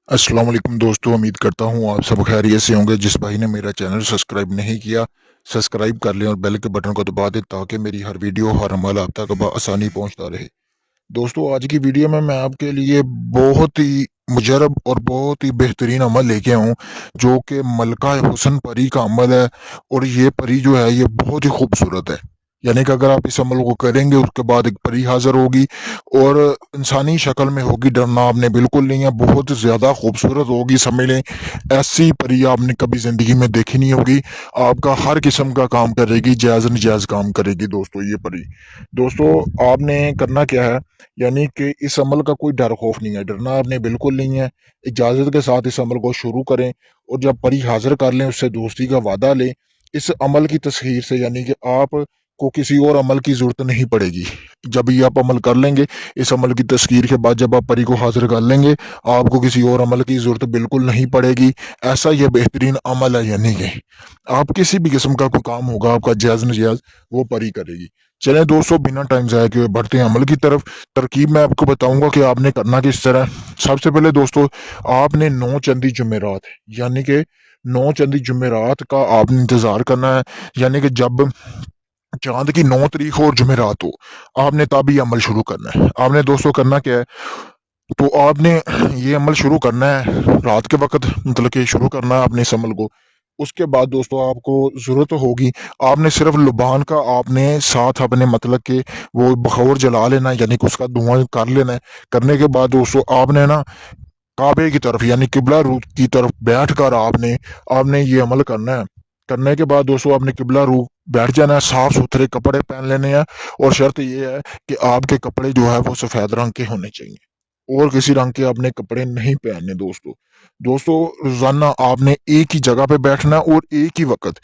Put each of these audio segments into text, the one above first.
अस्सलाम वालेकुम दोस्तों, उम्मीद करता हूँ आप सब खैरियत से होंगे। जिस भाई ने मेरा चैनल सब्सक्राइब नहीं किया, सब्सक्राइब कर लें और बेल के बटन को दबा दें ताकि मेरी हर वीडियो हर अमल आप तक आसानी पहुँचता रहे। दोस्तों, आज की वीडियो में मैं आपके लिए बहुत ही मुजरब और बहुत ही बेहतरीन अमल लेके आया हूँ, जो कि मलका हुस्न परी का अमल है। और ये परी जो है ये बहुत ही खूबसूरत है। यानी कि अगर आप इस अमल को करेंगे उसके बाद एक परी हाज़िर होगी और इंसानी शक्ल में होगी। डरना आपने बिल्कुल नहीं है, बहुत ज़्यादा खूबसूरत होगी। समझ लें, ऐसी परी आपने कभी ज़िंदगी में देखी नहीं होगी। आपका हर किस्म का काम करेगी, जायज़ नजायज़ काम करेगी दोस्तों ये परी। दोस्तों, आपने करना क्या है, यानी कि इस अमल का कोई डर खौफ नहीं है, डरना आपने बिल्कुल नहीं है। इजाज़त के साथ इस अमल को शुरू करें और जब परी हाज़िर कर लें उससे दोस्ती का वादा लें। इस अमल की तस्खीर से यानी कि आप को किसी और अमल की ज़रूरत नहीं पड़ेगी। जब ये आप अमल कर लेंगे, इस अमल की तस्खीर के बाद जब आप परी को हाज़िर कर लेंगे, आपको किसी और अमल की ज़रूरत बिल्कुल नहीं पड़ेगी। ऐसा ये बेहतरीन अमल है, यानी कि आप किसी भी किस्म का कोई काम होगा आपका जायज़ नजायज़, वो परी करेगी। चलें दोस्तों, बिना टाइम ज़ाया किए बढ़ते हैं अमल की तरफ। तरकीब मैं आपको बताऊँगा कि आपने करना किस तरह है। सबसे पहले दोस्तों, आपने 9 चंदी जुमेरात यानी कि 9 चंदी जुमेरात का आपने इंतज़ार करना है। यानी कि जब चाँद की 9 तारीख हो और जुमेरात हो, आपने तब ये अमल शुरू करना है। आपने दोस्तों करना क्या है, तो आपने ये अमल शुरू करना है रात के वक़्त, मतलब कि शुरू करना है आपने इस अमल को। उसके बाद दोस्तों आपको ज़रूरत होगी, आपने सिर्फ़ लुबान का आपने साथ अपने मतलब कि वो बखोर जला लेना है, यानी कि उसका धुआँ कर लेना है। करने के बाद दोस्तों आपने ना काबे की तरफ यानी किबला रुख की तरफ बैठकर आपने आपने ये अमल करना है। करने के बाद दोस्तों आपने किबला रुख बैठ जाना है, साफ-सुथरे कपड़े पहन लेने हैं और शर्त ये है कि आपके कपड़े जो है वो सफ़ेद रंग के होने चाहिए और किसी रंग के आपने कपड़े नहीं पहनने दोस्तों। दोस्तों, रोज़ाना आपने एक ही जगह पे बैठना है और एक ही वक़्त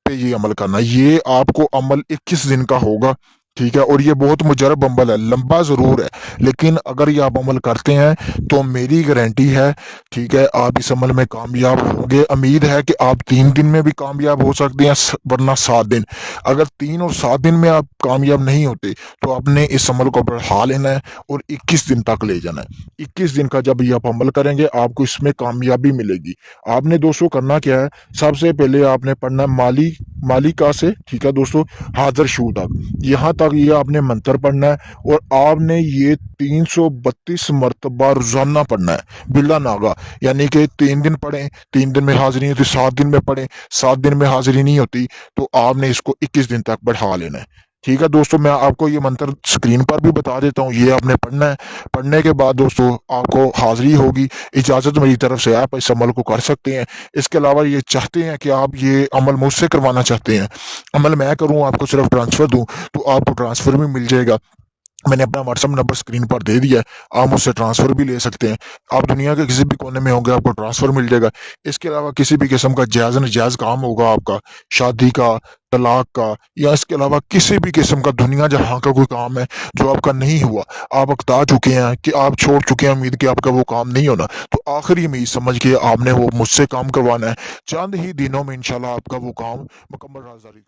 पे ये अमल करना है। ये आपको अमल 21 दिन का होगा, ठीक है? और ये बहुत मुजरब अमल है, लंबा ज़रूर है, लेकिन अगर ये आप अमल करते हैं, तो मेरी गारंटी है, ठीक है? आप इस अमल में कामयाब होंगे। उम्मीद है कि आप 3 दिन में भी कामयाब हो सकते हैं, वरना 7 दिन। अगर 3 और 7 दिन में आप कामयाब नहीं होते, तो आपने इस अमल को बढ़ा लेना है और 21 दिन तक ले जाना है। 21 दिन का जब ये आप अमल करेंगे, आपको इसमें कामयाबी मिलेगी। आपने दोस्तों करना क्या है, सबसे पहले आपने पढ़ना है मालिका से, ठीक है दोस्तों, हाज़िर शू तक। यहाँ तक ये आपने मंत्र पढ़ना है और आपने ये 332 मरतबा रोज़ाना पढ़ना है बिला नागा। यानी कि 3 दिन पढ़ें, 3 दिन में हाज़िरी नहीं होती, 7 दिन में पढ़ें, 7 दिन में हाज़िरी नहीं होती, तो आपने इसको 21 दिन तक बढ़ा लेना है। ठीक है दोस्तों, मैं आपको ये मंत्र स्क्रीन पर भी बता देता हूँ, ये आपने पढ़ना है। पढ़ने के बाद दोस्तों आपको हाज़िरी होगी। इजाज़त मेरी तरफ से, आप इस अमल को कर सकते हैं। इसके अलावा ये चाहते हैं कि आप ये अमल मुझसे करवाना चाहते हैं, अमल मैं करूँ, आपको सिर्फ ट्रांसफ़र दूँ, तो आपको ट्रांसफ़र भी मिल जाएगा। मैंने अपना व्हाट्सएप नंबर स्क्रीन पर दे दिया है, आप मुझसे ट्रांसफ़र भी ले सकते हैं। आप दुनिया के किसी भी कोने में होंगे, आपको ट्रांसफ़र मिल जाएगा। इसके अलावा किसी भी किस्म का जायज़ नाजायज़ काम होगा आपका, शादी का, तलाक का, या इसके अलावा किसी भी किस्म का दुनिया जहाँ का कोई काम है जो आपका नहीं हुआ, आप अकता चुके हैं कि आप छोड़ चुके हैं उम्मीद कि आपका वो काम नहीं होना, तो आखिरी उम्मीद समझ के आपने वो मुझसे काम करवाना है। चंद ही दिनों में इंशाल्लाह आपका वो काम मुकम्मल राज़दारी